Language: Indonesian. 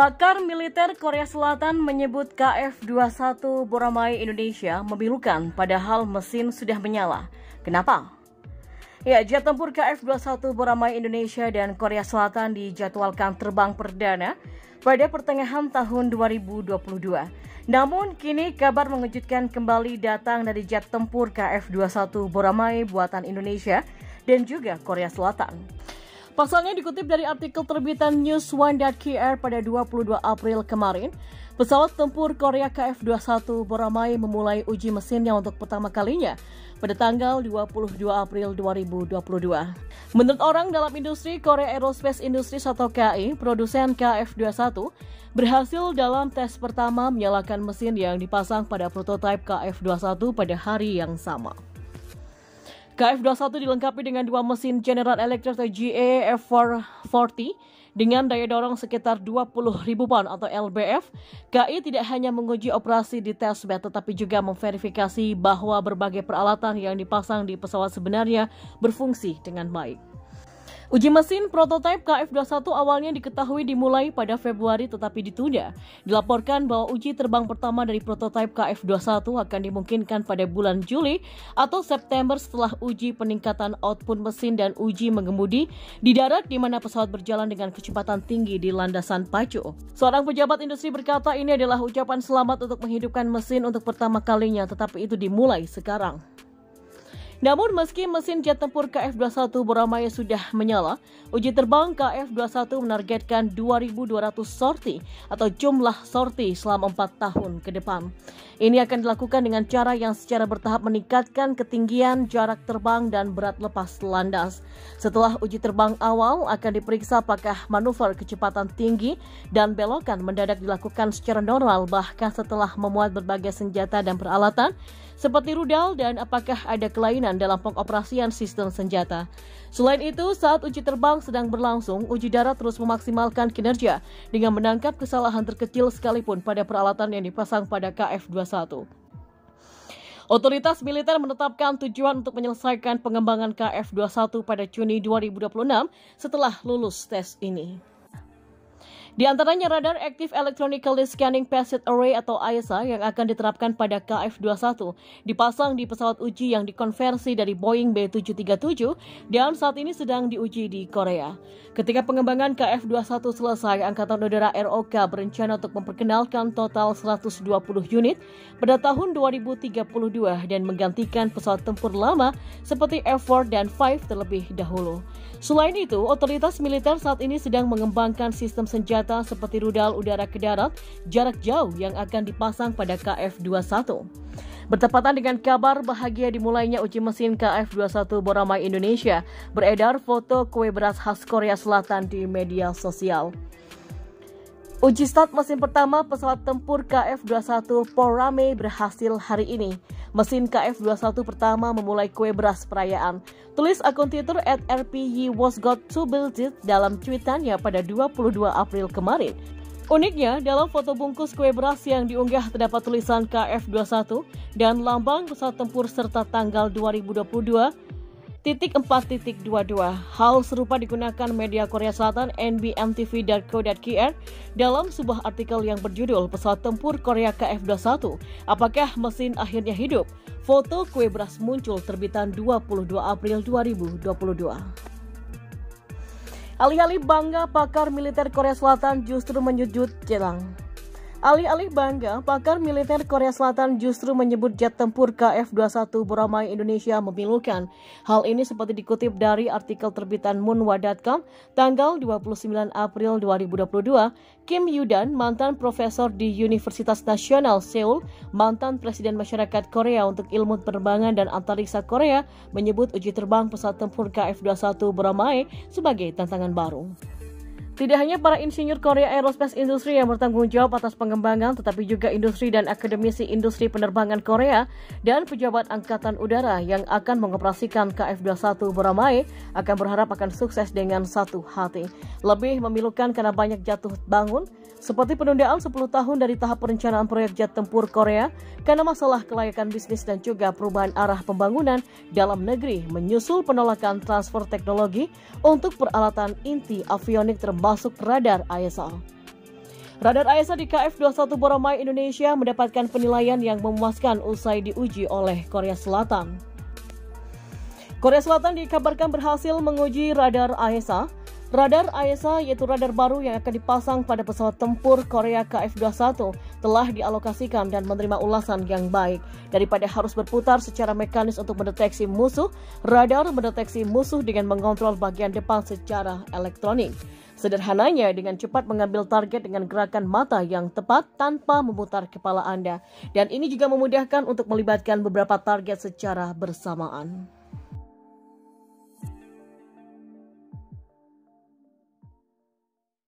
Pakar militer Korea Selatan menyebut KF-21 Boramae Indonesia memilukan padahal mesin sudah menyala. Kenapa? Ya, jet tempur KF-21 Boramae Indonesia dan Korea Selatan dijadwalkan terbang perdana pada pertengahan tahun 2022. Namun, kini kabar mengejutkan kembali datang dari jet tempur KF-21 Boramae buatan Indonesia dan juga Korea Selatan. Pasalnya dikutip dari artikel terbitan News1.kr pada 22 April kemarin, pesawat tempur Korea KF-21 Boramae memulai uji mesinnya untuk pertama kalinya pada tanggal 22 April 2022. Menurut orang dalam industri, Korea Aerospace Industries atau KAI, produsen KF-21, berhasil dalam tes pertama menyalakan mesin yang dipasang pada prototipe KF-21 pada hari yang sama. KF-21 dilengkapi dengan dua mesin General Electric atau GE F440 dengan daya dorong sekitar 20.000 pound atau lbf. KAI tidak hanya menguji operasi di testbed tetapi juga memverifikasi bahwa berbagai peralatan yang dipasang di pesawat sebenarnya berfungsi dengan baik. Uji mesin prototipe KF-21 awalnya diketahui dimulai pada Februari tetapi ditunda. Dilaporkan bahwa uji terbang pertama dari prototipe KF-21 akan dimungkinkan pada bulan Juli atau September setelah uji peningkatan output mesin dan uji mengemudi di darat di mana pesawat berjalan dengan kecepatan tinggi di landasan pacu. Seorang pejabat industri berkata ini adalah ucapan selamat untuk menghidupkan mesin untuk pertama kalinya tetapi itu dimulai sekarang. Namun meski mesin jet tempur KF-21 Boramae sudah menyala, uji terbang KF-21 menargetkan 2.200 sorti atau jumlah sorti selama 4 tahun ke depan. Ini akan dilakukan dengan cara yang secara bertahap meningkatkan ketinggian, jarak terbang, dan berat lepas landas. Setelah uji terbang awal, akan diperiksa apakah manuver kecepatan tinggi dan belokan mendadak dilakukan secara normal bahkan setelah memuat berbagai senjata dan peralatan, seperti rudal dan apakah ada kelainan dalam pengoperasian sistem senjata. Selain itu, saat uji terbang sedang berlangsung, uji darat terus memaksimalkan kinerja dengan menangkap kesalahan terkecil sekalipun pada peralatan yang dipasang pada KF-21. Otoritas militer menetapkan tujuan untuk menyelesaikan pengembangan KF-21 pada Juni 2026 setelah lulus tes ini. Di antaranya radar Active Electronically Scanning Passive Array atau AESA yang akan diterapkan pada KF-21 dipasang di pesawat uji yang dikonversi dari Boeing B737 dan saat ini sedang diuji di Korea. Ketika pengembangan KF-21 selesai, Angkatan Udara ROK berencana untuk memperkenalkan total 120 unit pada tahun 2032 dan menggantikan pesawat tempur lama seperti F4 dan 5 terlebih dahulu. Selain itu, otoritas militer saat ini sedang mengembangkan sistem senjata seperti rudal udara ke darat jarak jauh yang akan dipasang pada KF-21. Bertepatan dengan kabar bahagia dimulainya uji mesin KF-21 Boramae Indonesia, beredar foto kue beras khas Korea Selatan di media sosial. Uji start mesin pertama pesawat tempur KF-21 Boramae berhasil hari ini. Mesin KF-21 pertama memulai kue beras perayaan. Tulis akun Twitter @rpy_was_got_to_build_it dalam tweetannya pada 22 April kemarin. Uniknya, dalam foto bungkus kue beras yang diunggah terdapat tulisan KF-21 dan lambang pesawat tempur serta tanggal 2022.4.22. Hal serupa digunakan media Korea Selatan nbmtv.co.kr dalam sebuah artikel yang berjudul Pesawat Tempur Korea KF-21. Apakah mesin akhirnya hidup? Foto kue beras muncul terbitan 22 April 2022. Alih-alih bangga, pakar militer Korea Selatan justru menyudut jelang. Alih-alih bangga, pakar militer Korea Selatan justru menyebut jet tempur KF-21 Boramae Indonesia memilukan. Hal ini seperti dikutip dari artikel terbitan Munhwa.com tanggal 29 April 2022. Kim Yudan, mantan profesor di Universitas Nasional Seoul, mantan Presiden Masyarakat Korea untuk Ilmu Penerbangan dan Antariksa Korea, menyebut uji terbang pesawat tempur KF-21 Boramae sebagai tantangan baru. Tidak hanya para insinyur Korea Aerospace Industry yang bertanggung jawab atas pengembangan, tetapi juga industri dan akademisi industri penerbangan Korea dan pejabat Angkatan Udara yang akan mengoperasikan KF-21 Boramae akan berharap akan sukses dengan satu hati. Lebih memilukan karena banyak jatuh bangun, seperti penundaan 10 tahun dari tahap perencanaan proyek jet tempur Korea karena masalah kelayakan bisnis dan juga perubahan arah pembangunan dalam negeri menyusul penolakan transfer teknologi untuk peralatan inti avionik termasuk radar AESA. Radar AESA di KF-21 Boramae Indonesia mendapatkan penilaian yang memuaskan usai diuji oleh Korea Selatan. Korea Selatan dikabarkan berhasil menguji radar AESA. Radar AESA yaitu radar baru yang akan dipasang pada pesawat tempur Korea KF-21 telah dialokasikan dan menerima ulasan yang baik. Daripada harus berputar secara mekanis untuk mendeteksi musuh, radar mendeteksi musuh dengan mengontrol bagian depan secara elektronik. Sederhananya dengan cepat mengambil target dengan gerakan mata yang tepat tanpa memutar kepala Anda. Dan ini juga memudahkan untuk melibatkan beberapa target secara bersamaan.